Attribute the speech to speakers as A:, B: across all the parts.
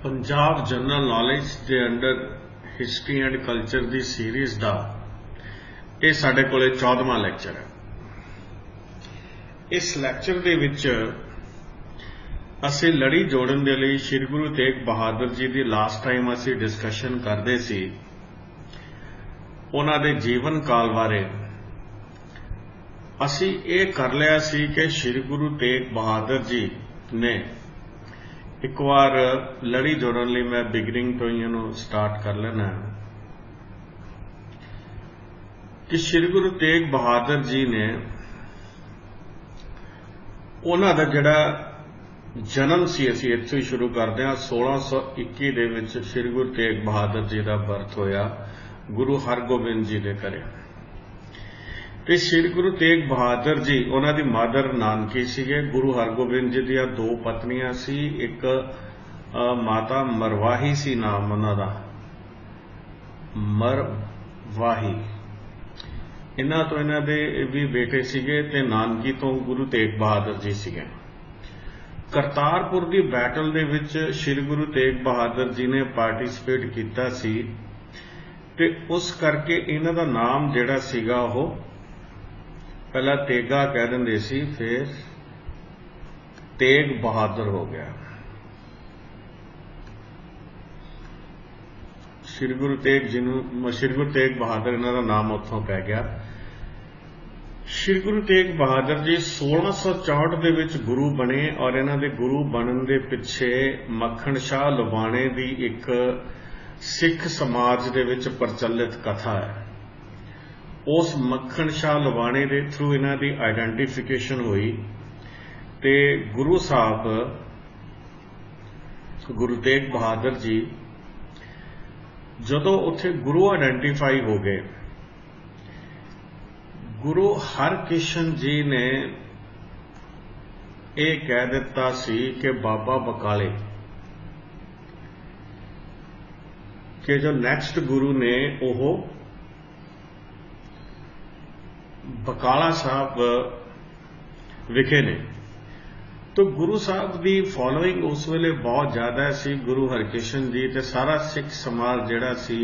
A: Punjab general knowledge के under history and culture की series का ये साडे कोले 14वां लैक्चर है। इस लैक्चर दे विच असीं लड़ी जोड़न दे लई श्री गुरु तेग बहादुर जी की लास्ट टाइम असीं डिस्कशन करते सी उन्हां दे जीवन काल बारे। असीं ये कर लिया सी कि श्री गुरु तेग बहादुर जी ने एक बार लड़ी जोड़न लई मैं बिगनिंग तो ही स्टार्ट कर लेना कि श्री गुरु तेग बहादुर जी ने उन्हां दा जिहड़ा जन्म सी असीं इत्थों ही शुरू करते हैं। 1621 दे विच श्री गुरु तेग बहादुर जी का बर्थ होया गुरु हरगोबिंद जी के घरे। ते श्री गुरु तेग बहादुर जी उन्हां दी मदर नानकी सीगे। गुरु हरगोबिंद जी दी दो पत्नियां सी, एक माता मरवाही सी नाम उन्हां दा, मरवाही। इन्हां तो इन्हां दे भी बेटे सीगे ते नानकी तो गुरु तेग बहादुर जी सीगे। करतारपुर की बैटल दे विच श्री गुरु तेग बहादुर जी ने पार्टिसिपेट किया सी ते उस करके इन्हां दा नाम जिहड़ा सीगा ओह पहला तेगा कह दिंदे सी, फिर तेग बहादुर हो गया। श्री गुरु तेग जी नूं श्री गुरु तेग बहादुर इन्हां दा नाम उत्थों पै गया। श्री गुरु तेग बहादुर जी 1664 दे विच गुरु बने और इन्हां दे गुरु बनन दे पिछे मक्खण शाह लुबाणे दी एक सिख समाज दे विच प्रचलित कथा है। उस मक्खण शाह लुबाणे दे थ्रू इन्हां दी आइडेंटिफिकेशन हुई ते गुरु साहब गुरु तेग बहादुर जी जदों उत्थे गुरु आइडेंटिफाई हो गए, गुरु हरकिशन जी ने यह कह दिता सी कि बाबा बकाले कि जो नैक्सट गुरु ने वो बकाला साहब विखे ने। तो गुरु साहब की फॉलोइंग उस वेले बहुत ज्यादा सी। गुरु हरकिशन जी ते सारा सिख समाज जिहड़ा सी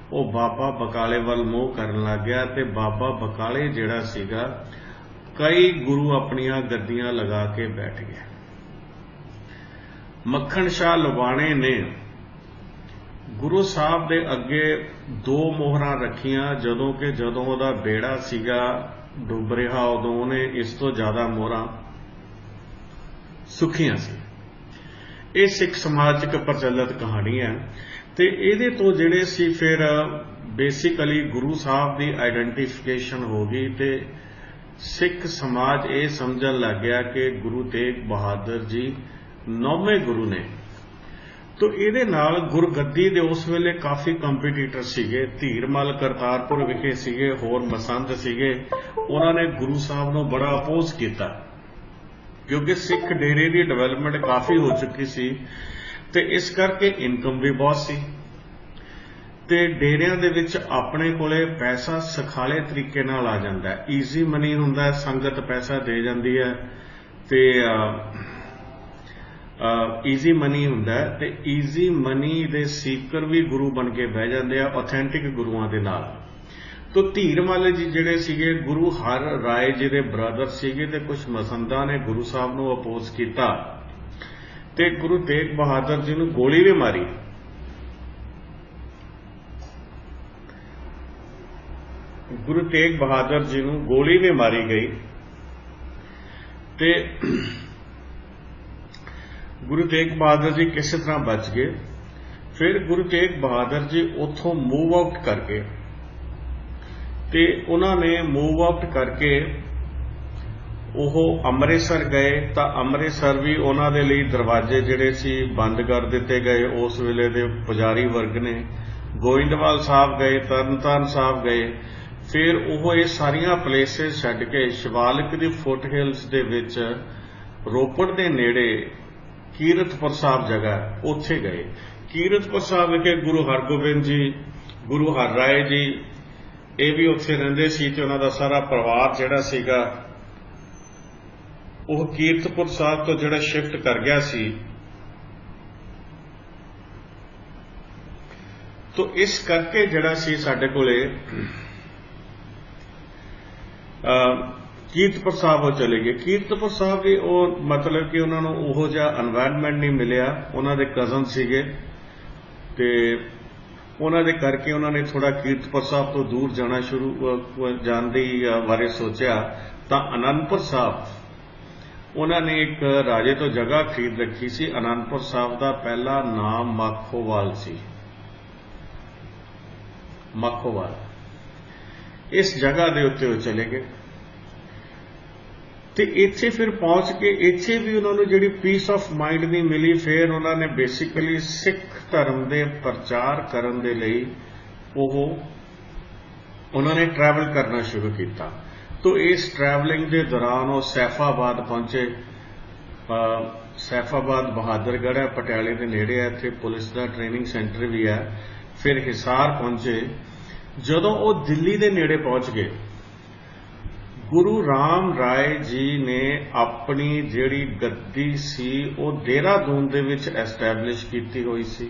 A: वो बाबा बकाले वाल मोह करन लग गया ते बाबा बकाले जिहड़ा सीगा कई गुरु अपनियां गद्दियां लगा के बैठ गए। मक्खण शाह लुबाणे ने गुरु साहब दे अगे दो मोहरां रखियां जदों कि जदों उहदा बेड़ा सीगा डुब रिहा उदों उहने इस तो ज्यादा मोहरां सुखियां सी। ये सिख समाज एक प्रचलित कहानी है ते इहदे तो जिहड़े सी फिर बेसिकली गुरु साहब की आइडेंटिफिकेशन हो गई ते सिख समाज ये समझन लग गया कि गुरु तेग बहादुर जी 9वें गुरु ने। तो ये नाल गुरगद्दी दे उस वेले काफ़ी कंपीटीटर सीगे। धीरमल करतारपुर विखे सीगे, होर मसंद सीगे। उन्होंने गुरु साहब नूं बड़ा अपोज किया क्योंकि सिख डेरे की डिवेलपमेंट काफ़ी हो चुकी सी ते इस करके इनकम भी बहुत सी ते डेरियां दे विच अपने कोले पैसा सखाले तरीके नाल आ जांदा है। ईजी मनी हुंदा है, संगत पैसा दे जांदी है ते ईजी मनी हुंदा है ते ईजी मनी दे सीकर भी गुरु बन के बह जाते हैं ऑथेंटिक गुरुआं दे नाल। तो धीरमल जी जिहड़े सीगे गुरु हर राय जी दे ब्रदर सीगे ते कुछ मसंदा ने गुरु साहब नूं अपोज कीता ते गुरु तेग बहादुर जी नूं गोली भी मारी। गुरु तेग बहादुर जी नूं गोली भी मारी गई ते गुरु तेग बहादुर जी किसी तरह बच गए। फिर गुरु तेग बहादुर जी उथों मूव आउट करके ते उन्होंने मूव आउट करके वो अमृतसर गए तो अमृतसर भी उन्होंने लिए दरवाजे जिहड़े सी बंद कर दिते गए। उस वेले दे पुजारी वर्ग ने गोइंदवाल साहब गए, तरनताਰਨ साहब गए। फिर वो ये सारिया प्लेसिस छड्ड के शिवालिक दी फुट हिल्स दे विच रोपड़ दे नेड़े कीरतपुर साहब जगह उत्थे गए। कीरतपुर साहब विखे गुरु हरगोबिंद जी, गुरु हर राय जी ये भी उत्थे रहिंदे सी ते उन्हां दा सारा परिवार जिहड़ा सीगा वो कीरतपुर साहब तो जिहड़ा शिफ्ट कर गया सी तो इस करके जिहड़ा सी साडे कोले कीरतपुर साहब वो चले गए। कीरतपुर साहब भी वो मतलब कि उन्होंने उहो जिहा एनवायरनमेंट नहीं मिलिया, उन्होंने कज़न सीगे ते उन्होंने करके उन्होंने थोड़ा कीरतपुर साहब तो दूर जाना जाण दी बारे सोचा। तो आनंदपुर साहब उन्होंने एक राजे तो जगह खरीद रखी सी। आनंदपुर साहब का पहला नाम माखोवाल सी, माखोवाल। इस जगह के उत्ते वो चले गए ते इत्थे फिर पहुंच के इत्थे भी उन्होंने जिहड़ी पीस ऑफ माइंड नहीं मिली। फिर उन्होंने बेसिकली सिख धर्म के प्रचार करने के लिए उन्होंने ट्रैवल करना शुरू किया। तो इस ट्रैवलिंग के दौरान वो सैफाबाद पहुंचे। सैफाबाद बहादुरगढ़ है, पटियाले के नेड़े है, इत्थे पुलिस का ट्रेनिंग सेंटर भी है। फिर हिसार पहुंचे। जदों वो दिल्ली के नेड़े पहुंच गए, गुरु राम राय जी ने अपनी जिहड़ी गद्दी सी वो देहरादून दे विच एस्टैबलिश की हुई सी।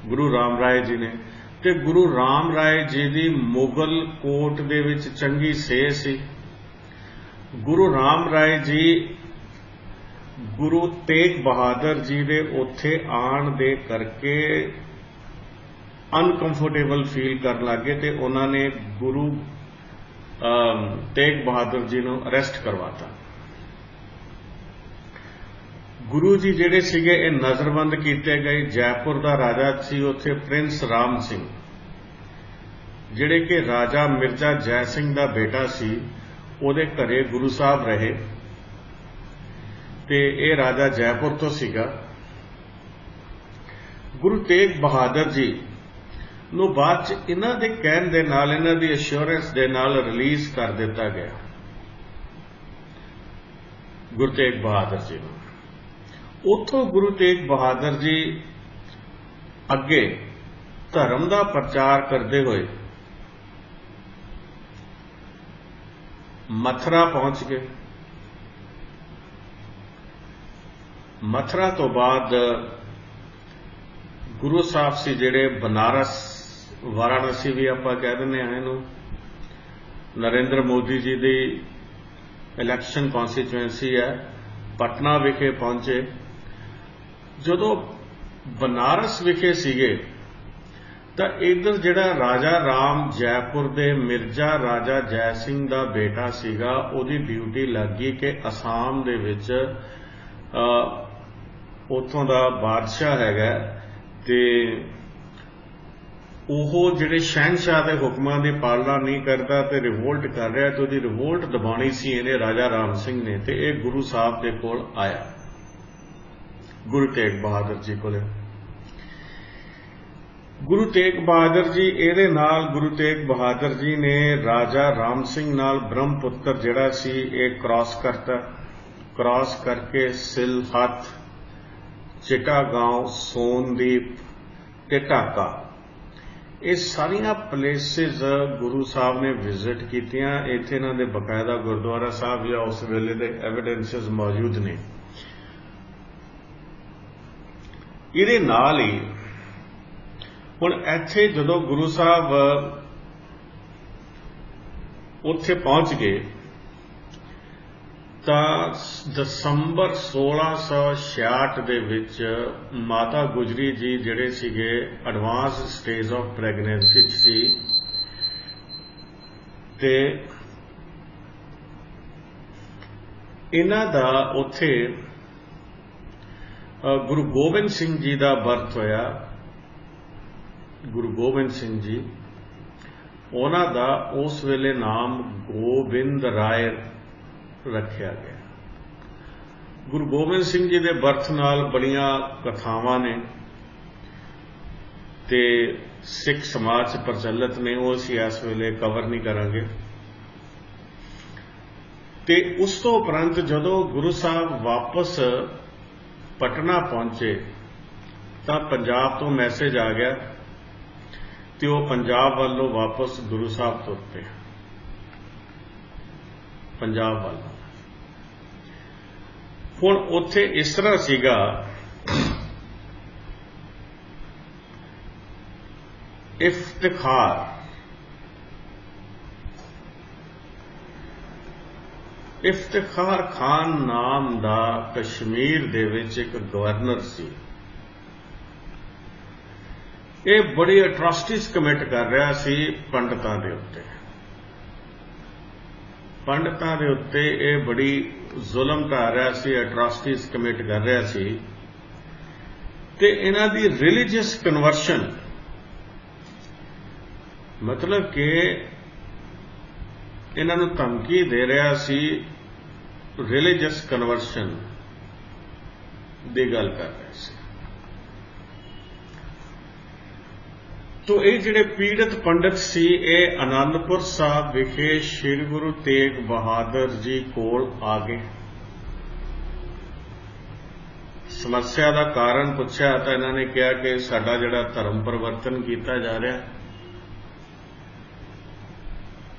A: गुरु राम राय जी ने ते गुरु राम राय जी दी मुगल कोर्ट दे विच चंगी सेह सी। गुरु राम राय जी गुरु तेग बहादुर जी दे उत्थे आण दे करके अनकंफर्टेबल फील कर लगे तो उन्होंने गुरु तेग बहादुर जी को अरेस्ट करवाता। गुरु जी जिहड़े सीगे ये नज़रबंद किए गए। जयपुर का राजा सी उत्थे प्रिंस राम सिंह, जिहड़े कि राजा मिर्जा जय सिंह का बेटा सी, उहदे घरे गुरु साहब रहे ते ये राजा जयपुर तो सीगा। गुरु तेग बहादुर जी ਨੂੰ ਬਾਅਦ ਚ ਇਹਨਾਂ ਦੇ ਕਹਿਣ ਦੇ ਨਾਲ, ਇਹਨਾਂ ਦੀ ਅਸ਼ੋਰੈਂਸ ਦੇ ਨਾਲ ਰਿਲੀਜ਼ ਕਰ ਦਿੱਤਾ ਗਿਆ ਗੁਰੂ ਤੇਗ ਬਹਾਦਰ ਜੀ ਨੂੰ। ਉੱਥੋਂ ਗੁਰੂ ਤੇਗ ਬਹਾਦਰ ਜੀ ਅੱਗੇ ਧਰਮ ਦਾ ਪ੍ਰਚਾਰ ਕਰਦੇ ਹੋਏ ਮਥੁਰਾ ਪਹੁੰਚ ਗਏ। ਮਥੁਰਾ ਤੋਂ ਬਾਅਦ ਗੁਰੂ ਸਾਹਿਬ ਸੀ ਜਿਹੜੇ बनारस वाराणसी भी आप कह दें इनू, नरेंद्र मोदी जी की इलैक्शन कॉन्स्टिट्यूएंसी है, पटना विखे पहुंचे। जदों बनारस विखे सीगे तो इधर जिहड़ा राजा राम जयपुर दे मिर्जा राजा जय सिंह का बेटा सीगा, उहदी ड्यूटी लग गई कि असम दे विच उत्थों दा बादशाह हैगा ते ਉਹ ਜਿਹੜੇ ਸ਼ਹਿਨशाह ਦੇ ਹੁਕਮਾਂ ਦੀ ਪਾਲਣਾ ਨਹੀਂ ਕਰਦਾ ਤੇ ਰਿਵੋਲਟ ਕਰ ਰਿਹਾ, ਤੇ ਉਹਦੀ ਰਿਵੋਲਟ ਦਬਾਉਣੀ ਸੀ ਇਹਨੇ ਰਾਜਾ ਰਾਮ ਸਿੰਘ ਨੇ। ਤੇ ਇਹ ਗੁਰੂ ਸਾਹਿਬ ਦੇ ਕੋਲ ਆਇਆ, ਗੁਰੂ ਤੇਗ ਬਹਾਦਰ ਜੀ ਕੋਲ। ਗੁਰੂ ਤੇਗ ਬਹਾਦਰ ਜੀ ਇਹਦੇ ਨਾਲ, ਗੁਰੂ ਤੇਗ ਬਹਾਦਰ ਜੀ ਨੇ ਰਾਜਾ ਰਾਮ ਸਿੰਘ ਨਾਲ ਬ੍ਰਹਮਪੁੱਤਰ ਜਿਹੜਾ ਸੀ ਇਹ ਕ੍ਰਾਸ ਕਰਤਾ। ਕ੍ਰਾਸ ਕਰਕੇ ਸਿਲਹੱਤ, चिटागांव, सोनदीप ते ढाका, ये सारिया प्लेसिस गुरु साहब ने विजिट कीतियां। इत्थे इन्हां दे बकायदा गुरुद्वारा साहब या उस वेले दे एविडेंसिस मौजूद ने। इहदे नाल ही हुण इत्थे जदों गुरु साहब उत्थे पहुंच गए दसंबर 1666 ਦੇ ਵਿੱਚ ਮਾਤਾ ਗੁਜਰੀ ਜੀ ਜਿਹੜੇ ਸੀਗੇ ਐਡਵਾਂਸ ਸਟੇਜ ਆਫ ਪ੍ਰੈਗਨੈਂਸੀ ਸੀ ਤੇ ਇਹਨਾਂ ਦਾ ਉੱਥੇ ਗੁਰੂ ਗੋਬਿੰਦ ਸਿੰਘ ਜੀ ਦਾ ਬਰਥ ਹੋਇਆ। ਗੁਰੂ ਗੋਬਿੰਦ ਸਿੰਘ ਜੀ, ਉਹਨਾਂ ਦਾ ਉਸ ਵੇਲੇ ਨਾਮ ਗੋਬਿੰਦ ਰਾਏ रखा गया। गुरु गोबिंद सिंह जी के बर्थ नाल बड़ियां कथावां ने ते सिख समाज प्रचलित ने, वो असीं इस वेले कवर नहीं करांगे। ते उस तो उपरंत जदों गुरु साहब वापस पटना पहुंचे तो पंजाब तो मैसेज आ गया ते वो पंजाब वालों वापस गुरु साहब तुर पे पंजाब वालों। हुण उत्थे इस तरह सीगा इफ्तिखार खान नाम ਦਾ कश्मीर ਦੇ ਵਿੱਚ ਇੱਕ ਗਵਰਨਰ ਸੀ। ਇਹ ਬੜੀ ਅਟਰੋਸਿਟੀਜ਼ ਕਮਿਟ ਕਰ ਰਿਹਾ ਸੀ ਪੰਡਤਾਂ ਦੇ ਉੱਤੇ। ਪੰਡਤਾਂ ਦੇ ਉੱਤੇ ਇਹ ਬੜੀ ਜ਼ੁਲਮ ਢਾ ਰਿਹਾ ਸੀ, ਅਟਰੋਸਿਟੀਜ਼ ਕਮਿਟ ਕਰ ਰਿਹਾ ਸੀ ਤੇ ਇਹਨਾਂ ਦੀ ਰਿਲੀਜੀਅਸ ਕਨਵਰਸ਼ਨ, ਮਤਲਬ ਕਿ ਇਹਨਾਂ ਨੂੰ ਧਮਕੀ ਦੇ ਰਿਹਾ ਸੀ, ਰਿਲੀਜੀਅਸ ਕਨਵਰਸ਼ਨ ਦੀ ਗੱਲ ਕਰ ਰਿਹਾ ਸੀ। ਤੋ ਇਹ ਜਿਹੜੇ ਪੀੜਤ ਪੰਡਤ ਸੀ ਇਹ ਆਨੰਦਪੁਰ ਸਾਹਿਬ ਵਿਖੇ ਸ੍ਰੀ ਗੁਰੂ ਤੇਗ ਬਹਾਦਰ ਜੀ ਕੋਲ ਆ ਗਏ। ਸਮੱਸਿਆ ਦਾ ਕਾਰਨ ਪੁੱਛਿਆ ਤਾਂ ਇਹਨਾਂ ਨੇ ਕਿਹਾ ਕਿ ਸਾਡਾ ਜਿਹੜਾ ਧਰਮ ਪਰਿਵਰਤਨ ਕੀਤਾ ਜਾ ਰਿਹਾ,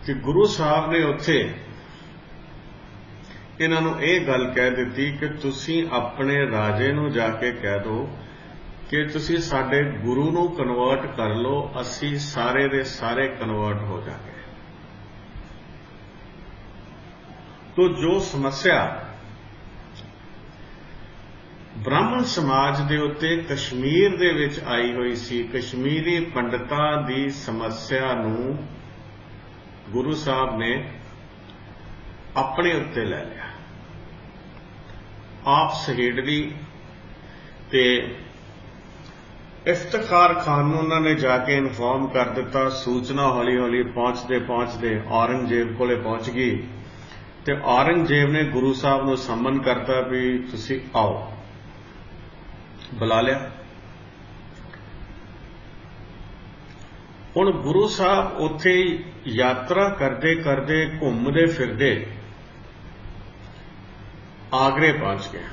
A: ਕਿ ਗੁਰੂ ਸਾਹਿਬ ਨੇ ਉੱਥੇ ਇਹਨਾਂ ਨੂੰ ਇਹ ਗੱਲ ਕਹਿ ਦਿੱਤੀ ਕਿ ਤੁਸੀਂ ਆਪਣੇ ਰਾਜੇ ਨੂੰ ਜਾ ਕੇ ਕਹਿ ਦਿਓ ਕਿ ਤੁਸੀਂ ਸਾਡੇ ਗੁਰੂ ਨੂੰ ਕਨਵਰਟ ਕਰ ਲਓ, ਅਸੀਂ ਸਾਰੇ ਦੇ ਸਾਰੇ ਕਨਵਰਟ ਹੋ ਜਾਵਾਂਗੇ। ਤੋ ਜੋ ਸਮੱਸਿਆ ਬ੍ਰਾਹਮਣ ਸਮਾਜ ਦੇ ਉੱਤੇ ਕਸ਼ਮੀਰ ਦੇ ਵਿੱਚ ਆਈ ਹੋਈ ਸੀ, ਕਸ਼ਮੀਰੀ ਪੰਡਤਾਂ ਦੀ ਸਮੱਸਿਆ ਨੂੰ ਗੁਰੂ ਸਾਹਿਬ ਨੇ ਆਪਣੇ ਉੱਤੇ ਲੈ ਲਿਆ, ਆਪ ਸਹੇੜ ਲਈ ਤੇ ਇਫਤਿਖਾਰ ਖਾਨ ਨੂੰ ਉਹਨਾਂ ਨੇ ਜਾ ਕੇ ਇਨਫੋਰਮ ਕਰ ਦਿੱਤਾ। ਸੂਚਨਾ ਹੌਲੀ ਹੌਲੀ ਪਹੁੰਚਦੇ ਔਰੰਗਜ਼ੇਬ ਕੋਲੇ ਪਹੁੰਚ ਗਈ ਤੇ ਔਰੰਗਜ਼ੇਬ ਨੇ ਗੁਰੂ ਸਾਹਿਬ ਨੂੰ ਸੰਮਨ ਕਰਤਾ ਵੀ ਤੁਸੀਂ ਆਓ, ਬੁਲਾ ਲਿਆ। ਹੁਣ ਗੁਰੂ ਸਾਹਿਬ ਉੱਥੇ ਯਾਤਰਾ ਕਰਦੇ ਕਰਦੇ ਘੁੰਮਦੇ ਫਿਰਦੇ ਆਗਰੇ ਪਹੁੰਚ ਗਏ।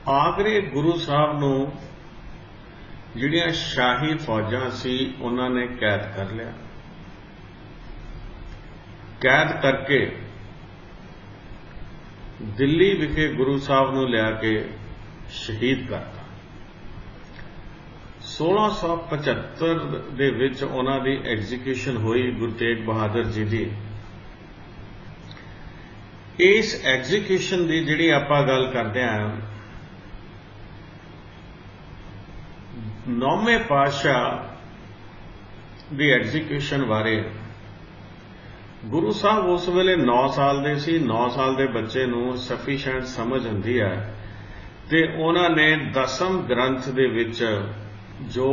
A: ਆਗਰੇ ਗੁਰੂ ਸਾਹਿਬ ਨੂੰ ਜਿਹੜੀਆਂ ਸ਼ਾਹੀ ਫੌਜਾਂ ਸੀ ਉਹਨਾਂ ਨੇ ਕੈਦ ਕਰ ਲਿਆ। ਕੈਦ ਕਰਕੇ ਦਿੱਲੀ ਵਿਖੇ ਗੁਰੂ ਸਾਹਿਬ ਨੂੰ ਲਿਆ ਕੇ ਸ਼ਹੀਦ ਕਰਤਾ। 1675 ਦੇ ਵਿੱਚ ਉਹਨਾਂ ਦੀ ਐਗਜ਼ੀਕਿਊਸ਼ਨ ਹੋਈ ਗੁਰੂ ਤੇਗ ਬਹਾਦਰ ਜੀ ਦੀ। ਇਸ ਐਗਜ਼ੀਕਿਊਸ਼ਨ ਦੀ ਜਿਹੜੀ ਆਪਾਂ ਗੱਲ ਕਰਦੇ ਹਾਂ, 9ਵੇਂ ਪਾਤਸ਼ਾਹ ਦੀ ਐਗਜ਼ੀਕਿਊਸ਼ਨ ਬਾਰੇ ਗੁਰੂ ਸਾਹਿਬ ਉਸ ਵੇਲੇ 9 ਸਾਲ ਦੇ ਸੀ। 9 ਸਾਲ ਦੇ ਬੱਚੇ ਨੂੰ ਸਫੀਸ਼ੀਐਂਟ ਸਮਝ ਹੁੰਦੀ ਹੈ ਤੇ ਉਹਨਾਂ ਨੇ ਦਸਮ ਗ੍ਰੰਥ ਦੇ ਵਿੱਚ, ਜੋ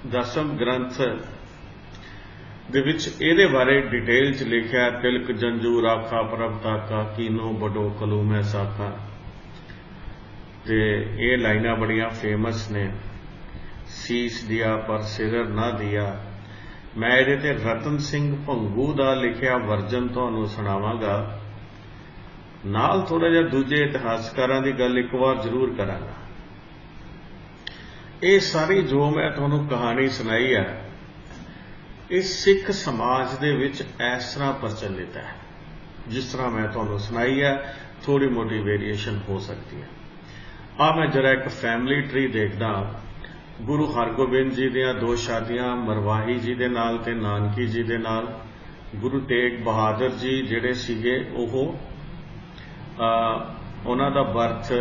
A: ਦਸਮ ਗ੍ਰੰਥ ਦੇ ਵਿੱਚ ਇਹਦੇ ਬਾਰੇ ਡਿਟੇਲ ਚ ਲਿਖਿਆ, ਤਿਲਕ ਜੰਜੂ ਰਾਖਾ ਪ੍ਰਭ ਤਾਕਾ ਕੀਨੋ ਬਡੋ ਕਲੂ ਮੈਂ ਸਾਖਾ, ਤੇ ਇਹ ਲਾਈਨਾਂ ਬੜੀਆਂ ਫੇਮਸ ਨੇ। ਸੀਸ ਦਿਆ ਪਰ ਸਿਰ ਨਾ ਦਿਆ। ਮੈਂ ਇਹਦੇ ਤੇ ਰਤਨ ਸਿੰਘ ਭੰਗੂ ਦਾ ਲਿਖਿਆ ਵਰਜਨ ਤੁਹਾਨੂੰ ਸੁਣਾਵਾਂਗਾ, ਨਾਲ ਥੋੜਾ ਜਿਹਾ ਦੂਜੇ ਇਤਿਹਾਸਕਾਰਾਂ ਦੀ ਗੱਲ ਇੱਕ ਵਾਰ ਜ਼ਰੂਰ ਕਰਾਂਗਾ। ਇਹ ਸਾਰੀ ਜੋ ਮੈਂ ਤੁਹਾਨੂੰ ਕਹਾਣੀ ਸੁਣਾਈ ਹੈ, ਇਹ ਸਿੱਖ ਸਮਾਜ ਦੇ ਵਿੱਚ ਇਸ ਤਰ੍ਹਾਂ ਪ੍ਰਚਲਿਤ ਹੈ ਜਿਸ ਤਰ੍ਹਾਂ ਮੈਂ ਤੁਹਾਨੂੰ ਸੁਣਾਈ ਹੈ। ਥੋੜੀ ਮੋਟੀ ਵੇਰੀਏਸ਼ਨ ਹੋ ਸਕਦੀ ਹੈ। ਆ ਮੈਂ ਜਰਾ ਇੱਕ ਫੈਮਿਲੀ ਟਰੀ ਦੇਖਦਾ। ਗੁਰੂ ਹਰਗੋਬਿੰਦ ਜੀ ਦੀਆਂ 2 ਸ਼ਾਦੀਆਂ, ਮਰਵਾਹੀ ਜੀ ਦੇ ਨਾਲ ਤੇ ਨਾਨਕੀ ਜੀ ਦੇ ਨਾਲ। ਗੁਰੂ ਤੇਗ ਬਹਾਦਰ ਜੀ ਜਿਹੜੇ ਸੀਗੇ ਉਹਨਾਂ ਦਾ ਬਰਥ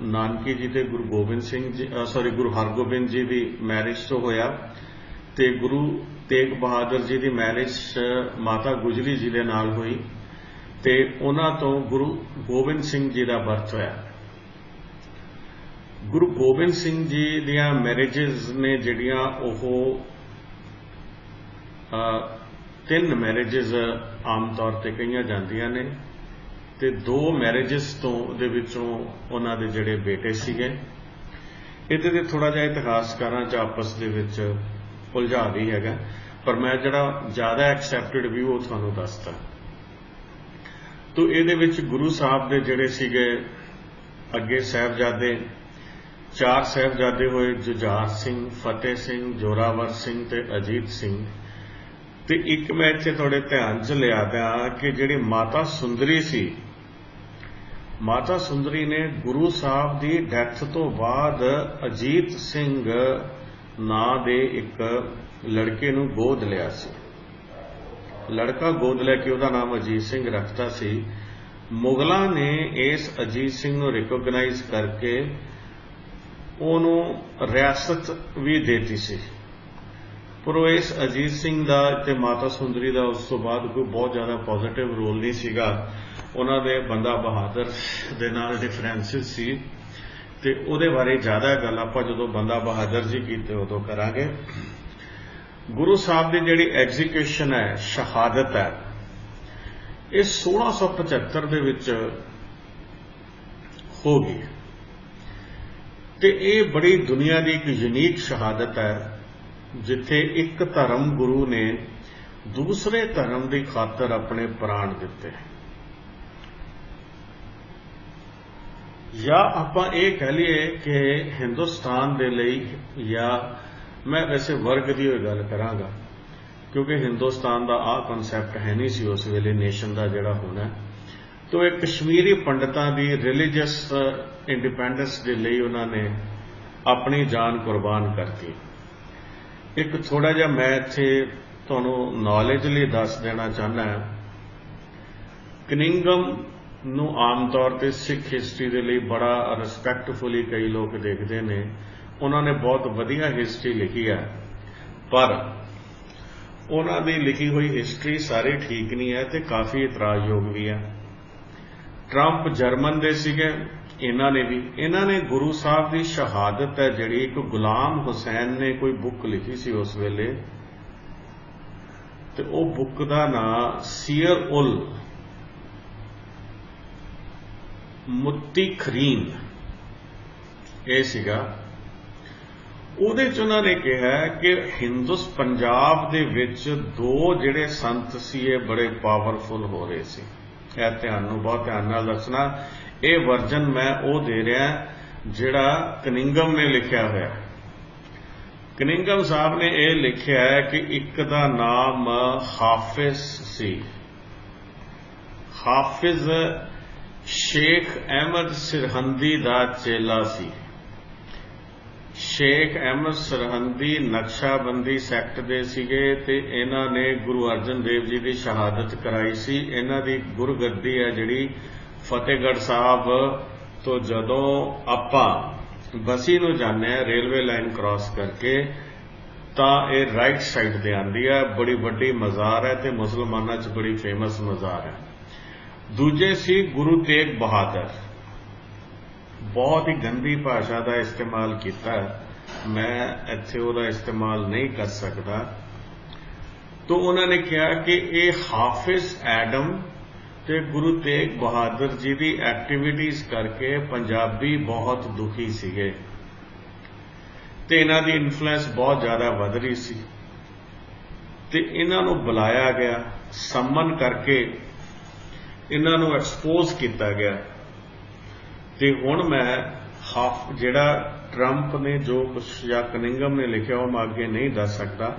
A: ਨਾਨਕੀ ਜੀ ਤੇ ਗੁਰੂ ਗੋਬਿੰਦ ਸਿੰਘ ਜੀ ਗੁਰੂ ਹਰਗੋਬਿੰਦ ਜੀ ਦੀ ਮੈਰਿਜ ਤੋਂ ਹੋਇਆ ਤੇ ਗੁਰੂ ਤੇਗ ਬਹਾਦਰ ਜੀ ਦੀ ਮੈਰਿਜ ਮਾਤਾ ਗੁਜਰੀ ਜੀ ਦੇ ਨਾਲ ਹੋਈ ਤੇ ਉਹਨਾਂ ਤੋਂ ਗੁਰੂ ਗੋਬਿੰਦ ਸਿੰਘ ਜੀ ਦਾ ਬਰਥ ਹੋਇਆ। ਗੁਰੂ ਗੋਬਿੰਦ ਸਿੰਘ ਜੀ ਦੀਆਂ ਮੈਰਿਜਸ ਨੇ ਜਿਹੜੀਆਂ ਉਹ 3 ਮੈਰਿਜਸ ਆਮ ਤੌਰ ਤੇ ਕਹੀਆਂ ਜਾਂਦੀਆਂ ਨੇ ਤੇ 2 ਮੈਰਿਜਸ ਤੋਂ ਦੇ ਵਿੱਚੋਂ ਉਹਨਾਂ ਦੇ ਜਿਹੜੇ ਬੇਟੇ ਸੀਗੇ। ਇਹਦੇ ਤੇ ਥੋੜਾ ਜਿਹਾ ਇਤਿਹਾਸਕਾਰਾਂ 'ਚ ਆਪਸ ਦੇ ਵਿੱਚ ਉਲਝਾ ਵੀ ਹੈਗਾ, ਪਰ ਮੈਂ ਜਿਹੜਾ ਜ਼ਿਆਦਾ ਐਕਸੈਪਟਡ ਵਿਊ ਉਹ ਤੁਹਾਨੂੰ ਦੱਸਦਾ। ਤੋ ਇਹਦੇ ਵਿੱਚ ਗੁਰੂ ਸਾਹਿਬ ਦੇ ਜਿਹੜੇ ਸੀਗੇ ਅੱਗੇ ਸਾਹਿਬਜ਼ਾਦੇ, 4 ਸਾਹਿਬਜ਼ਾਦੇ ਹੋਏ, ਜੁਝਾਰ ਸਿੰਘ, ਫਤਿਹ ਸਿੰਘ, ਜੋਰਾਵਰ ਸਿੰਘ ਤੇ ਅਜੀਤ ਸਿੰਘ। ਤੇ ਇੱਕ ਮੈਂ ਇੱਥੇ ਤੁਹਾਡੇ ਧਿਆਨ 'ਚ ਲਿਆ ਦਿਆਂ ਕਿ ਜਿਹੜੀ ਮਾਤਾ ਸੁੰਦਰੀ ਸੀ ਮਾਤਾ ਸੁੰਦਰੀ ਨੇ ਗੁਰੂ ਸਾਹਿਬ ਦੀ ਡੈਥ ਤੋਂ ਬਾਅਦ ਅਜੀਤ ਸਿੰਘ ਨਾਂ ਦੇ ਇੱਕ ਲੜਕੇ ਨੂੰ ਗੋਦ ਲਿਆ ਸੀ। ਲੜਕਾ ਗੋਦ ਲੈ ਕੇ ਉਹਦਾ ਨਾਮ ਅਜੀਤ ਸਿੰਘ ਰੱਖਤਾ ਸੀ। ਮੁਗਲਾਂ ਨੇ ਇਸ ਅਜੀਤ ਸਿੰਘ ਨੂੰ ਰਿਕੋਗਨਾਈਜ਼ ਕਰਕੇ ਉਹਨੂੰ ਰਿਆਸਤ ਵੀ ਦੇਤੀ ਸੀ, ਪਰ ਉਹ ਇਸ ਅਜੀਤ ਸਿੰਘ ਦਾ ਤੇ ਮਾਤਾ ਸੁੰਦਰੀ ਦਾ ਉਸ ਤੋਂ ਬਾਅਦ ਕੋਈ ਬਹੁਤ ਜ਼ਿਆਦਾ ਪੋਜ਼ਿਟਿਵ ਰੋਲ ਨਹੀਂ ਸੀਗਾ। ਉਹਨਾਂ ਦੇ ਬੰਦਾ ਬਹਾਦਰ ਦੇ ਨਾਲ ਡਿਫਰੈਂਸਿਸ ਸੀ ਤੇ ਉਹਦੇ ਬਾਰੇ ਜ਼ਿਆਦਾ ਗੱਲ ਆਪਾਂ ਜਦੋਂ ਬੰਦਾ ਬਹਾਦਰ ਜੀ ਕੀਤੇ ਉਦੋਂ ਕਰਾਂਗੇ। ਗੁਰੂ ਸਾਹਿਬ ਦੀ ਜਿਹੜੀ ਐਗਜ਼ੀਕਿਊਸ਼ਨ ਹੈ, ਸ਼ਹਾਦਤ ਹੈ, ਇਹ 1675 ਦੇ ਵਿੱਚ ਹੋ ਗਈ ਤੇ ਇਹ ਬੜੀ ਦੁਨੀਆ ਦੀ ਇੱਕ ਯੂਨੀਕ ਸ਼ਹਾਦਤ ਹੈ ਜਿੱਥੇ ਇੱਕ ਧਰਮ ਗੁਰੂ ਨੇ ਦੂਸਰੇ ਧਰਮ ਦੀ ਖਾਤਰ ਆਪਣੇ ਪ੍ਰਾਣ ਦਿੱਤੇ। ਜਾਂ ਆਪਾਂ ਇਹ ਕਹਿ ਲਈਏ ਕਿ ਹਿੰਦੁਸਤਾਨ ਦੇ ਲਈ, ਜਾਂ ਮੈਂ ਵੈਸੇ ਵਰਗ ਦੀ ਹੋਈ ਗੱਲ ਕਰਾਂਗਾ ਕਿਉਂਕਿ ਹਿੰਦੁਸਤਾਨ ਦਾ ਆਹ ਕਨਸੈਪਟ ਹੈ ਨਹੀਂ ਸੀ ਉਸ ਵੇਲੇ ਨੇਸ਼ਨ ਦਾ ਜਿਹੜਾ ਹੋਣਾ। ਤੋ ਇਹ ਕਸ਼ਮੀਰੀ ਪੰਡਤਾਂ ਦੀ ਰਿਲੀਜੀਅਸ ਇੰਡੀਪੈਂਡੈਂਸ ਦੇ ਲਈ ਉਹਨਾਂ ਨੇ ਆਪਣੀ ਜਾਨ ਕੁਰਬਾਨ ਕਰਤੀ। ਇੱਕ ਥੋੜਾ ਜਿਹਾ ਮੈਂ ਇੱਥੇ ਤੁਹਾਨੂੰ ਨੌਲੇਜ ਲਈ ਦੱਸ ਦੇਣਾ ਚਾਹੁੰਦਾ। ਕਨਿੰਗਮ ਨੂੰ ਆਮ ਤੌਰ ਤੇ ਸਿੱਖ ਹਿਸਟਰੀ ਦੇ ਲਈ ਬੜਾ ਰਿਸਪੈਕਟਫੁਲੀ ਕਈ ਲੋਕ ਦੇਖਦੇ ਨੇ। ਉਹਨਾਂ ਨੇ ਬਹੁਤ ਵਧੀਆ ਹਿਸਟਰੀ ਲਿਖੀ ਹੈ, ਪਰ ਉਹਨਾਂ ਦੀ ਲਿਖੀ ਹੋਈ ਹਿਸਟਰੀ ਸਾਰੇ ਠੀਕ ਨਹੀਂ ਹੈ ਤੇ ਕਾਫੀ ਇਤਰਾਜ਼ਯੋਗ ਵੀ ਹੈ। ਟਰੰਪ ਜਰਮਨ ਦੇ ਸੀਗੇ, ਇਹਨਾਂ ਨੇ ਗੁਰੂ ਸਾਹਿਬ ਦੀ ਸ਼ਹਾਦਤ ਹੈ ਜਿਹੜੀ, ਇੱਕ ਗੁਲਾਮ ਹੁਸੈਨ ਨੇ ਕੋਈ ਬੁੱਕ ਲਿਖੀ ਸੀ ਉਸ ਵੇਲੇ ਤੇ ਉਹ ਬੁੱਕ ਦਾ ਨਾਂ ਸੀਅਰ ਉਲ ਮੁੱਤੀਖਰੀਨ ਇਹ ਸੀਗਾ। ਉਹਦੇ ਚ ਉਹਨਾਂ ਨੇ ਕਿਹਾ ਕਿ ਪੰਜਾਬ ਦੇ ਵਿੱਚ ਦੋ ਜਿਹੜੇ ਸੰਤ ਸੀ ਇਹ ਬੜੇ ਪਾਵਰਫੁਲ ਹੋ ਰਹੇ ਸੀ। ਇਹ ਬਹੁਤ ਧਿਆਨ ਨਾਲ ਦੱਸਣਾ, ਇਹ ਵਰਜਨ ਮੈਂ ਉਹ ਦੇ ਰਿਹਾ ਜਿਹੜਾ ਕਨਿੰਗਮ ਨੇ ਲਿਖਿਆ ਹੋਇਆ। ਕਨਿੰਗਮ ਸਾਹਿਬ ਨੇ ਇਹ ਲਿਖਿਆ ਹੈ ਕਿ ਇੱਕ ਦਾ ਨਾਮ ਹਾਫਿਜ਼ ਸੀ। ਹਾਫਿਜ਼ ਸ਼ੇਖ ਅਹਿਮਦ ਸਰਹੰਦੀ ਦਾ ਚੇਲਾ ਸੀ। ਸ਼ੇਖ ਅਹਿਮਦ ਸਰਹੰਦੀ ਨਕਸ਼ਾਬੰਦੀ ਸੈਕਟ ਦੇ ਸੀਗੇ ਤੇ ਇਹਨਾਂ ਨੇ ਗੁਰੂ ਅਰਜਨ ਦੇਵ ਜੀ ਦੀ ਸ਼ਹਾਦਤ ਕਰਾਈ ਸੀ। ਇਹਨਾਂ ਦੀ ਗੁਰਗੱਦੀ ਹੈ ਜਿਹੜੀ ਫਤਿਹਗੜ੍ਹ ਸਾਹਿਬ ਤੋਂ ਜਦੋਂ ਆਪਾਂ ਬਸੀ ਨੂੰ ਜਾਂਦੇ ਹਾਂ ਰੇਲਵੇ ਲਾਈਨ ਕ੍ਰਾਸ ਕਰਕੇ ਤਾਂ ਇਹ ਰਾਈਟ ਸਾਈਡ ਤੇ ਆਉਂਦੀ ਹੈ। ਬੜੀ ਵੱਡੀ ਮਜ਼ਾਰ ਹੈ ਤੇ ਮੁਸਲਮਾਨਾਂ 'ਚ ਬੜੀ ਫੇਮਸ ਮਜ਼ਾਰ ਹੈ। ਦੂਜੇ ਸੀ ਗੁਰੂ ਤੇਗ ਬਹਾਦਰ। ਬਹੁਤ ਹੀ ਗੰਦੀ ਭਾਸ਼ਾ ਦਾ ਇਸਤੇਮਾਲ ਕੀਤਾ, ਮੈਂ ਇੱਥੇ ਉਹਦਾ ਇਸਤੇਮਾਲ ਨਹੀਂ ਕਰ ਸਕਦਾ। ਤਾਂ ਉਹਨਾਂ ਨੇ ਕਿਹਾ ਕਿ ਇਹ ਹਾਫਿਜ਼ ਐਡਮ ਤੇ ਗੁਰੂ ਤੇਗ ਬਹਾਦਰ ਜੀ ਦੀ ਐਕਟੀਵਿਟੀਜ਼ ਕਰਕੇ ਪੰਜਾਬੀ ਬਹੁਤ ਦੁਖੀ ਸੀਗੇ ਤੇ ਇਹਨਾਂ ਦੀ ਇਨਫਲੂਐਂਸ ਬਹੁਤ ਜ਼ਿਆਦਾ ਵੱਧ ਰਹੀ ਸੀ ਤੇ ਇਹਨਾਂ ਨੂੰ ਬੁਲਾਇਆ ਗਿਆ, ਸੰਮਨ ਕਰਕੇ ਇਹਨਾਂ ਨੂੰ ਐਕਸਪੋਜ਼ ਕੀਤਾ ਗਿਆ। ਤੇ ਹੁਣ ਮੈਂ ਜਿਹੜਾ ਟਰੰਪ ਨੇ ਜੋ ਕੁਛ ਜਾਂ ਕਨਿੰਗਮ ਨੇ ਲਿਖਿਆ ਉਹ ਮੈਂ ਅੱਗੇ ਨਹੀਂ ਦੱਸ ਸਕਦਾ,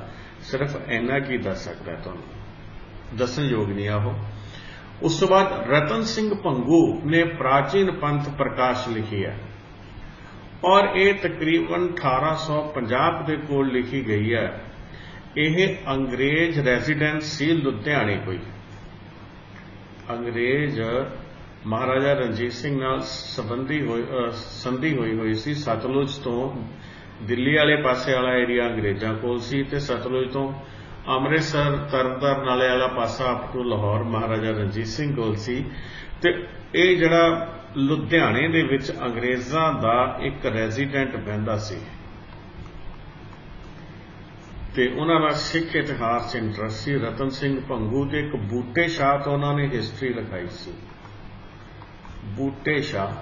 A: ਸਿਰਫ ਇੰਨਾ ਕੀ ਦੱਸ ਸਕਦਾ, ਤੁਹਾਨੂੰ ਦੱਸਣਯੋਗ ਨਹੀਂ ਆ ਉਹ। ਉਸ ਤੋਂ ਬਾਅਦ ਰਤਨ ਸਿੰਘ ਭੰਗੂ ਨੇ ਪ੍ਰਾਚੀਨ ਪੰਥ ਪ੍ਰਕਾਸ਼ ਲਿਖੀ ਹੈ ਔਰ ਇਹ ਤਕਰੀਬਨ 1850 ਦੇ ਕੋਲ ਲਿਖੀ ਗਈ ਹੈ। ਇਹ ਅੰਗਰੇਜ਼ ਰੈਜ਼ੀਡੈਂਸ ਸੀ ਲੁਧਿਆਣੇ, ਕੋਈ ਅੰਗਰੇਜ਼ ਮਹਾਰਾਜਾ ਰਣਜੀਤ ਸਿੰਘ ਨਾਲ ਸੰਧੀ ਹੋਈ ਸੀ। ਸਤਲੁਜ ਤੋਂ ਦਿੱਲੀ ਵਾਲੇ ਪਾਸੇ ਵਾਲਾ ਏਰੀਆ ਅੰਗਰੇਜ਼ਾਂ ਕੋਲ ਸੀ ਤੇ ਸਤਲੁਜ ਤੋਂ ਅੰਮ੍ਰਿਤਸਰ ਤਰਨਤਾਰਨ ਵਾਲਾ ਪਾਸਾ ਅਪ ਟੂ ਲਾਹੌਰ ਮਹਾਰਾਜਾ ਰਣਜੀਤ ਸਿੰਘ ਕੋਲ ਸੀ। ਤੇ ਇਹ ਜਿਹੜਾ ਲੁਧਿਆਣੇ ਦੇ ਵਿੱਚ ਅੰਗਰੇਜ਼ਾਂ ਦਾ ਇੱਕ ਰੈਜ਼ੀਡੈਂਟ ਬਹਿੰਦਾ ਸੀ ਤੇ ਉਹਨਾਂ ਦਾ ਸਿੱਖ ਇਤਿਹਾਸ 'ਚ ਇੰਟਰਸਟ ਸੀ। ਰਤਨ ਸਿੰਘ ਭੰਗੂ ਤੇ ਇੱਕ ਬੂਟੇ ਸ਼ਾਹ ਤੋਂ ਉਹਨਾਂ ਨੇ ਹਿਸਟਰੀ ਲਿਖਾਈ ਸੀ। ਬੂਟੇ ਸ਼ਾਹ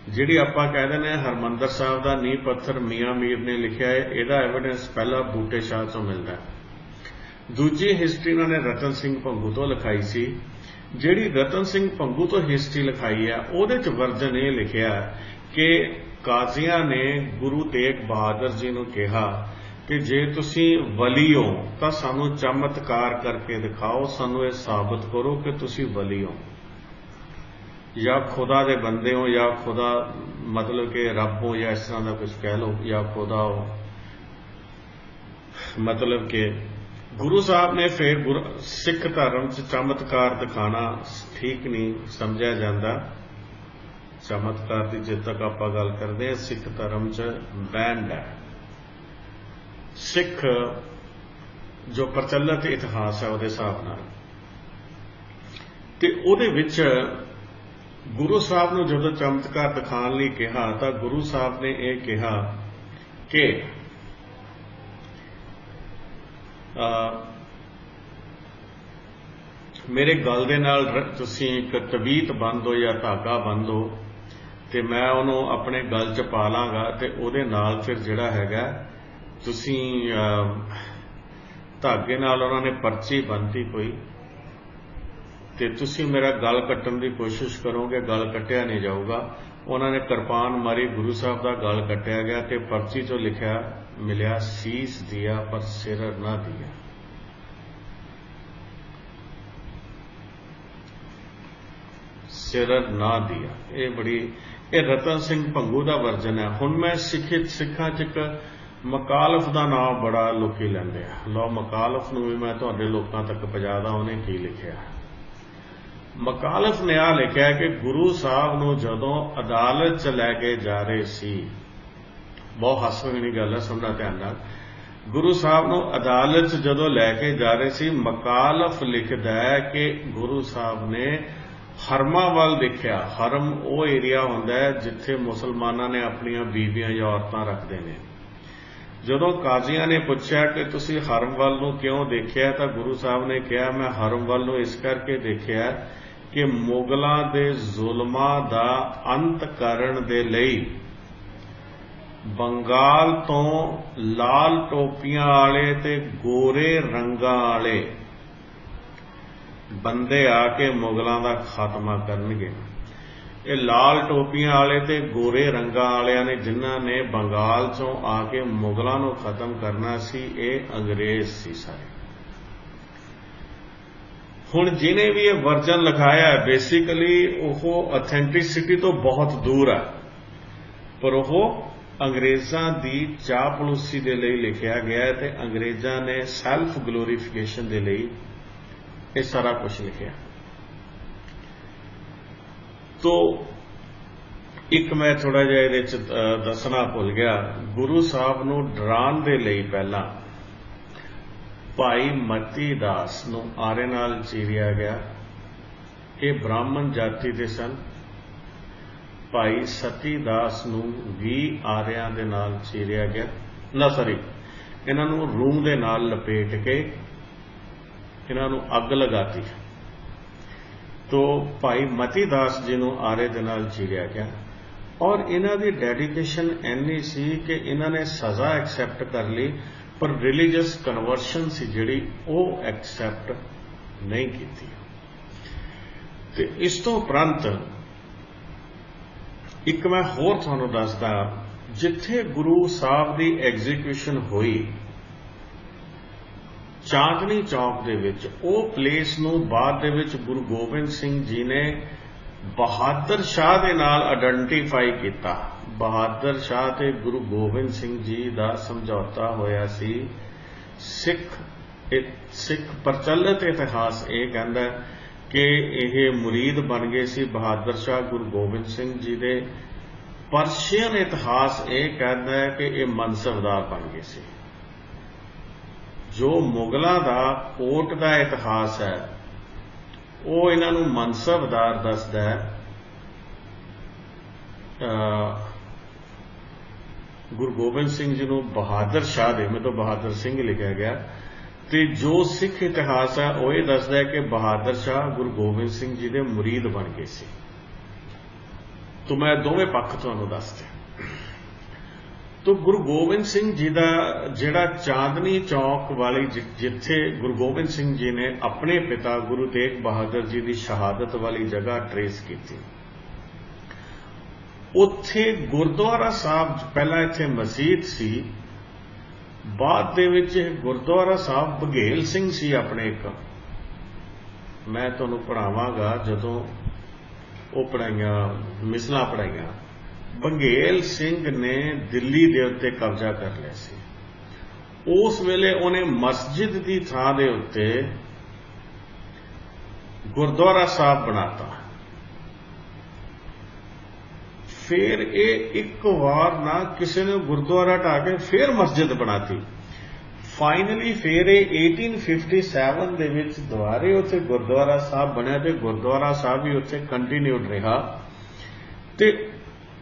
A: ਜਿਹੜੀ ਆਪਾਂ ਕਹਿ ਦਿੰਦੇ ਹਾਂ ਹਰਮੰਦਰ ਸਾਹਿਬ ਦਾ ਨੀਂਹ ਪੱਥਰ ਮੀਆਂ ਮੀਰ ਨੇ ਲਿਖਿਆ ਹੈ, ਇਹਦਾ ਐਵੀਡੈਂਸ ਪਹਿਲਾਂ ਬੂਟੇ ਸ਼ਾਹ ਤੋਂ ਮਿਲਦਾ। ਦੂਜੀ ਹਿਸਟਰੀ ਉਹਨਾਂ ਨੇ ਰਤਨ ਸਿੰਘ ਭੰਗੂ ਤੋਂ ਲਿਖਾਈ ਸੀ। ਜਿਹੜੀ ਰਤਨ ਸਿੰਘ ਭੰਗੂ ਤੋਂ ਹਿਸਟਰੀ ਲਿਖਾਈ ਹੈ ਉਹਦੇ 'ਚ ਵਰਜਨ ਇਹ ਲਿਖਿਆ ਕਿ ਕਾਜ਼ੀਆਂ ਨੇ ਗੁਰੂ ਤੇਗ ਬਹਾਦਰ ਜੀ ਨੂੰ ਕਿਹਾ ਕਿ ਜੇ ਤੁਸੀਂ ਵਲੀ ਹੋ ਤਾਂ ਸਾਨੂੰ ਚਮਤਕਾਰ ਕਰਕੇ ਦਿਖਾਓ, ਸਾਨੂੰ ਇਹ ਸਾਬਤ ਕਰੋ ਕਿ ਤੁਸੀਂ ਵਲੀ ਹੋ। या खुदा दे बंदे हो या खुदा मतलब कि रब हो या इस तरह का कुछ कह लो या खुदा हो, मतलब कि गुरु साहब ने फिर सिख धर्म च चमत्कार दिखाना ठीक नहीं समझा जाता। चमत्कार की जिद तक आप गल करते हैं सिख धर्म च बैंड है। सिख जो प्रचलित इतिहास है उहदे हिसाब नाल ते उहदे विच गुरु साहब नूं जदों चमत्कार दिखाने लई कहा तो गुरु साहब ने यह कहा कि मेरे गल दे नाल तुसीं एक तबीत बन दो या धागा बन दो ते मैं उहनूं अपने गल च पा लांगा ते उहदे नाल फिर जिहड़ा हैगा तुसीं धागे नाल उन्हां ने पर्ची बनती कोई ते तुसीं मेरा गल कट्टण दी कोशिश करोगे, गल कट्टिया नहीं जाऊगा। उन्होंने किरपान मारी, गुरु साहब का गल कट्टिया गया ते पर्ची चो लिखिया मिलिया सीस दिया पर सिर ना दिया। सिर ना दिया, ये बड़ी ये रतन सिंह भंगू का वर्जन है। हुण मैं सिखा च एक मकालफ का नाम बड़ा लोकी लैंदे आ। लो मकालफ नूं भी मैं तुहाडे लोकां तक पहुंचादा उन्हें की लिखिया। मकालफ ने आ लिखिया कि गुरु साहब नूं जदों अदालत च लैके जा रहे सी, बहुत हास्यजनक वाली गल है, सुनना ध्यान नाल। गुरु साहब नूं अदालत च जदों लैके जा रहे सी, मकालफ लिखदा है कि गुरु साहब ने हरमां वल देखिया। हरम वो एरिया हुंदा है जिथे मुसलमानां ने अपनियां बीवियां या औरतां रखदे ने। जदों काजियां ने पूछा कि तुसीं हरम वल नूं क्यों देखिया तो गुरु साहब ने कहा मैं हरम वल नूं इस करके देखिया कि मुगलों के जुल्मां दा अंत करन दे लई बंगाल तो लाल टोपियां वाले ते गोरे रंगां वाले बंदे आके मुगलों का खात्मा करनगे। ये लाल टोपियां वाले ते गोरे रंगां वालियां ने जिन्हां ने बंगाल चों आके मुगलों को खत्म करना सी, ये अंग्रेज सी सारे। हुण जिन्हें भी ये वर्जन लिखाया है बेसिकली वो ऑथेंटिसिटी तो बहुत दूर है, पर वो अंग्रेज़ां दी चापलूसी दे लई लिखिया गया है ते अंग्रेज़ां ने सैल्फ ग्लोरीफिकेशन दे लई ये सारा कुछ लिखिया। तो एक मैं थोड़ा जिहा इहदे च दसना भुल गया, गुरु साहब नूं डराउण दे लई पहला भाई मती दास नूं आरे नाल चीरिया गया। ये ब्राह्मण जाति दे सन। भाई सती दास नूं भी आरियां दे नाल चीरिया गया ना, सॉरी इन्हां नूं रूम दे नाल लपेट के इन्हां नूं अग लगाती। तो भाई मती दास जी नूं आरे दे नाल चीरिया गया और इन्हां दी डेडिकेशन इन्नी सी कि इन्हां ने सज़ा एक्सैप्ट कर ली, पर रिलीजियस कन्वर्शन सी जिहड़ी वो एक्सैप्ट नहीं की। ते इस तो उपरंत एक मैं होर तुहानूं दसदा, जिथे गुरु साहब की एग्जीक्यूशन हुई चांदनी चौक दे विच, वो प्लेस नूं बाद दे विच गुरु गोबिंद सिंह जी ने बहादुर शाह दे नाल आइडेंटिफाई किया। बहादुर शाह ते गुरु गोबिंद सिंह जी का समझौता होया सी। सिख प्रचलित इतिहास ये कहता कि यह मुरीद बन गए सी बहादुर शाह गुरु गोबिंद सिंह जी दे। पर्शियन इतिहास ये कहता है कि यह मनसबदार बन गए सी। जो मुगलों का कोट का इतिहास है वो इन्हां नूं मनसबदार दसदा है। गुरु गोबिंद सिंह जी नूं बहादुर शाह दे, मैं तो बहादुर सिंह लिखा गया, तो जो सिख इतिहास है वो ये दसदा है कि बहादुर शाह गुरु गोबिंद सिंह जी दे मुरीद बन गए सी। तो मैं दोवें पक्ष तुहानूं दसदे। तो गुरु गोबिंद सिंह जी का जिहड़ा चांदनी चौक वाली जिथे गुरु गोबिंद सिंह जी ने अपने पिता गुरु तेग बहादुर जी की शहादत वाली जगह ट्रेस की, उत्थे गुरुद्वारा साहब पहला इत्थे मसीत सी, बाद दे विच गुरुद्वारा साहब बघेल सिंह सी अपने एक, मैं तुहानूं पढ़ावांगा जदों ਉਹ ਪੜਾਈਆਂ ਮਿਸਲਾਂ ਪੜਾਈਆਂ। ਬੰਗੇਲ ਸਿੰਘ ਨੇ ਦਿੱਲੀ ਦੇ ਉੱਤੇ ਕਬਜ਼ਾ ਕਰ ਲਿਆ ਸੀ। ਉਸ ਵੇਲੇ ਉਹਨੇ ਮਸਜਿਦ ਦੀ ਥਾਂ ਦੇ ਉੱਤੇ ਗੁਰਦੁਆਰਾ ਸਾਹਿਬ ਬਣਾਤਾ। ਫਿਰ ਇਹ ਇੱਕ ਵਾਰ ਨਾ ਕਿਸੇ ਨੇ ਗੁਰਦੁਆਰਾ ਢਾਹ ਕੇ ਫਿਰ ਮਸਜਿਦ ਬਣਾਤੀ। ਫਾਈਨਲੀ ਫਿਰ ਇਹ 1857 ਦੇ ਵਿੱਚ ਦੁਬਾਰੇ ਉੱਥੇ ਗੁਰਦੁਆਰਾ ਸਾਹਿਬ ਬਣਿਆ ਤੇ ਗੁਰਦੁਆਰਾ ਸਾਹਿਬ ਵੀ ਉੱਥੇ ਕੰਟੀਨਿਊਡ ਰਿਹਾ। ਤੇ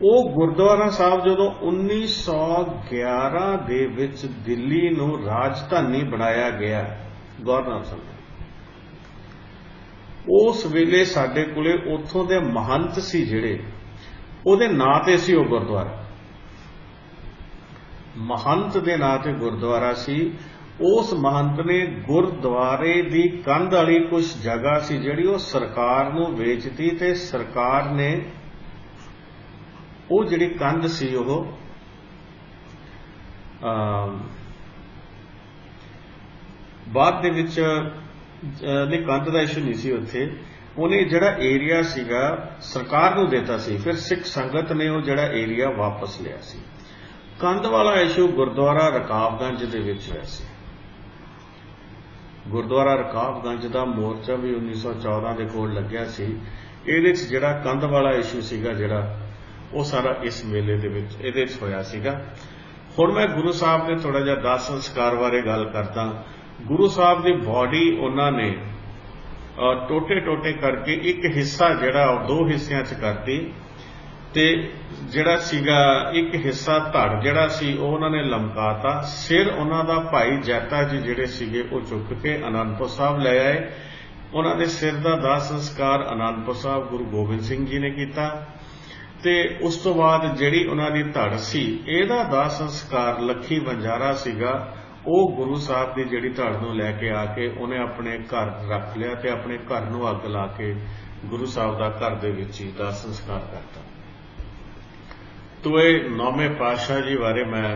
A: ਉਹ ਗੁਰਦੁਆਰਾ ਸਾਹਿਬ ਜਦੋਂ 1911 ਦੇ ਵਿੱਚ ਦਿੱਲੀ ਨੂੰ ਰਾਜਧਾਨੀ ਬਣਾਇਆ ਗਿਆ ਗਵਰਨਰ ਸਾਹਿਬ, ਉਸ ਵੇਲੇ ਸਾਡੇ ਕੋਲੇ ਉੱਥੋਂ ਦੇ ਮਹੰਤ ਸੀ ਜਿਹੜੇ, ਉਹਦੇ ਨਾਂ ਤੇ ਸੀ ਉਹ ਗੁਰਦੁਆਰਾ, ਮਹੰਤ ਦੇ ਨਾਂ ਤੇ ਗੁਰਦੁਆਰਾ ਸੀ। ਉਸ ਮਹੰਤ ਨੇ ਗੁਰਦੁਆਰੇ ਦੀ ਕੰਧ ਵਾਲੀ ਕੁਝ ਜਗ੍ਹਾ ਸੀ ਜਿਹੜੀ ਉਹ ਸਰਕਾਰ ਨੂੰ ਵੇਚਤੀ ਤੇ ਸਰਕਾਰ ਨੇ ਉਹ ਜਿਹੜੀ ਕੰਧ ਸੀ ਉਹ ਬਾਅਦ ਦੇ ਵਿੱਚ ਨਹੀਂ, ਕੰਧ ਦਾ ਇਸ਼ੂ ਨਹੀਂ ਸੀ ਉੱਥੇ, ਉਹਨੇ ਜਿਹੜਾ ਏਰੀਆ ਸੀਗਾ ਸਰਕਾਰ ਨੂੰ ਦਿੱਤਾ ਸੀ। ਫਿਰ ਸਿੱਖ ਸੰਗਤ ਨੇ ਉਹ ਜਿਹੜਾ ਏਰੀਆ ਵਾਪਸ ਲਿਆ ਸੀ। ਕੰਧ ਵਾਲਾ ਇਸ਼ੂ ਗੁਰਦੁਆਰਾ ਰਕਾਬਗੰਜ ਦੇ ਵਿੱਚ ਹੋਇਆ ਸੀ। ਗੁਰਦੁਆਰਾ ਰਕਾਬਗੰਜ ਦਾ ਮੋਰਚਾ ਵੀ 1914 ਦੇ ਕੋਲ ਲੱਗਿਆ ਸੀ। ਇਹਦੇ 'ਚ ਜਿਹੜਾ ਕੰਧ ਵਾਲਾ ਇਸ਼ੂ ਸੀਗਾ ਜਿਹੜਾ ਉਹ ਸਾਰਾ ਇਸ ਮੇਲੇ ਦੇ ਵਿੱਚ ਇਹਦੇ 'ਚ ਹੋਇਆ ਸੀਗਾ। ਹੁਣ ਮੈਂ ਗੁਰੂ ਸਾਹਿਬ ਦੇ ਥੋੜਾ ਜਿਹਾ ਦਾਹ ਸੰਸਕਾਰ ਬਾਰੇ ਗੱਲ ਕਰਦਾ। ਗੁਰੂ ਸਾਹਿਬ ਦੀ ਬਾਡੀ ਉਹਨਾਂ ਨੇ ਟੋਟੇ ਟੋਟੇ ਕਰਕੇ ਇੱਕ ਹਿੱਸਾ ਜਿਹੜਾ ਦੋ ਹਿੱਸਿਆਂ 'ਚ ਕਰਤੀ ਤੇ ਜਿਹੜਾ ਸੀਗਾ ਇੱਕ ਹਿੱਸਾ ਧੜ ਜਿਹੜਾ ਸੀ ਉਹ ਉਹਨਾਂ ਨੇ ਲਮਕਾਤਾ। ਸਿਰ ਉਹਨਾਂ ਦਾ ਭਾਈ ਜੈਤਾ ਜੀ ਜਿਹੜੇ ਸੀਗੇ ਉਹ ਚੁੱਕ ਕੇ ਅਨੰਦਪੁਰ ਸਾਹਿਬ ਲੈ ਆਏ। ਉਹਨਾਂ ਦੇ ਸਿਰ ਦਾ ਦਾਹ ਸੰਸਕਾਰ ਅਨੰਦਪੁਰ ਸਾਹਿਬ ਗੁਰੂ ਗੋਬਿੰਦ ਸਿੰਘ ਜੀ ਨੇ ਕੀਤਾ ਤੇ ਉਸ ਤੋਂ ਬਾਅਦ ਜਿਹੜੀ ਉਹਨਾਂ ਦੀ ਧੜ ਸੀ ਇਹਦਾ ਦਾਹ ਸੰਸਕਾਰ ਲੱਖੀ ਵਣਜਾਰਾ ਸੀਗਾ, ਉਹ ਗੁਰੂ ਸਾਹਿਬ ਦੀ ਜਿਹੜੀ ਧੜ ਨੂੰ ਲੈ ਕੇ ਆ ਕੇ ਉਹਨੇ ਆਪਣੇ ਘਰ ਰੱਖ ਲਿਆ ਤੇ ਆਪਣੇ ਘਰ ਨੂੰ ਅੱਗ ਲਾ ਕੇ ਗੁਰੂ ਸਾਹਿਬ ਦਾ ਘਰ ਦੇ ਵਿੱਚ ਹੀ ਦਾਹ ਸੰਸਕਾਰ ਕਰਤਾ। ਤੋ ਇਹ ਨੌਵੇਂ ਪਾਤਸ਼ਾਹ ਜੀ ਬਾਰੇ ਮੈਂ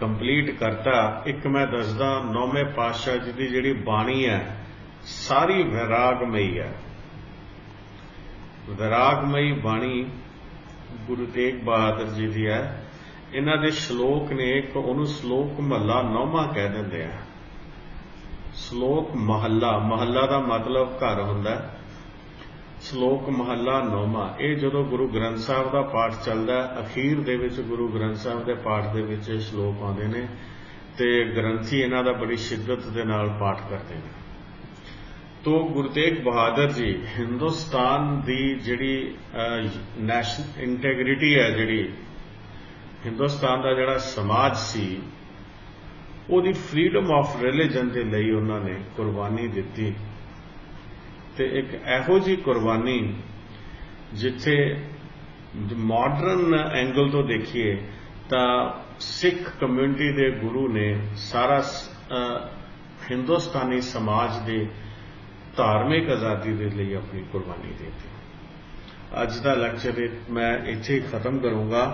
A: ਕੰਪਲੀਟ ਕਰਤਾ। ਇੱਕ ਮੈਂ ਦੱਸਦਾ, ਨੌਵੇਂ ਪਾਤਸ਼ਾਹ ਜੀ ਦੀ ਜਿਹੜੀ ਬਾਣੀ ਹੈ ਸਾਰੀ ਵੈਰਾਗਮਈ ਹੈ। ਵੈਰਾਗਮਈ ਬਾਣੀ ਗੁਰੂ ਤੇਗ ਬਹਾਦਰ ਜੀ ਦੀ ਹੈ। ਇਹਨਾਂ ਦੇ ਸ਼ਲੋਕ ਨੇ, ਇੱਕ ਉਹਨੂੰ ਸ਼ਲੋਕ ਮਹੱਲਾ 9ਵਾਂ ਕਹਿ ਦਿੰਦੇ ਆ। ਸ਼ਲੋਕ ਮਹੱਲਾ, ਮਹੱਲਾ ਦਾ ਮਤਲਬ ਘਰ ਹੁੰਦਾ। ਸ਼ਲੋਕ ਮਹੱਲਾ 9ਵਾਂ, ਇਹ ਜਦੋਂ ਗੁਰੂ ਗ੍ਰੰਥ ਸਾਹਿਬ ਦਾ ਪਾਠ ਚੱਲਦਾ ਅਖੀਰ ਦੇ ਵਿੱਚ ਗੁਰੂ ਗ੍ਰੰਥ ਸਾਹਿਬ ਦੇ ਪਾਠ ਦੇ ਵਿੱਚ ਇਹ ਸ਼ਲੋਕ ਆਉਂਦੇ ਨੇ ਤੇ ਗ੍ਰੰਥੀ ਇਹਨਾਂ ਦਾ ਬੜੀ ਸ਼ਿੱਦਤ ਦੇ ਨਾਲ ਪਾਠ ਕਰਦੇ ਨੇ। ਤੋ ਗੁਰੂ ਤੇਗ ਬਹਾਦਰ ਜੀ ਹਿੰਦੁਸਤਾਨ ਦੀ ਜਿਹੜੀ ਨੈਸ਼ਨਲ ਇੰਟੈਗ੍ਰਿਟੀ ਹੈ, ਜਿਹੜੀ ਹਿੰਦੁਸਤਾਨ ਦਾ ਜਿਹੜਾ ਸਮਾਜ ਸੀ ਉਹਦੀ ਫਰੀडम ਆਫ ਰਿਲੀਜਨ ਦੇ ਲਈ ਉਹਨਾਂ ਨੇ ਕੁਰਬਾਨੀ ਦਿੱਤੀ। ਤੇ ਇੱਕ ਇਹੋ ਜਿਹੀ ਕੁਰਬਾਨੀ ਜਿੱਥੇ ਮਾਡਰਨ ਐਂਗਲ ਤੋਂ ਦੇਖੀਏ ਤਾਂ ਸਿੱਖ ਕਮਿਊਨਿਟੀ ਦੇ ਗੁਰੂ ਨੇ ਸਾਰਾ ਹਿੰਦੁਸਤਾਨੀ ਸਮਾਜ ਦੇ ਧਾਰਮਿਕ ਆਜ਼ਾਦੀ ਦੇ ਲਈ ਆਪਣੀ ਕੁਰਬਾਨੀ ਦਿੱਤੀ। ਅੱਜ ਦਾ ਲੈਕਚਰ ਮੈਂ ਇੱਥੇ ਹੀ ਖਤਮ ਕਰੂੰਗਾ।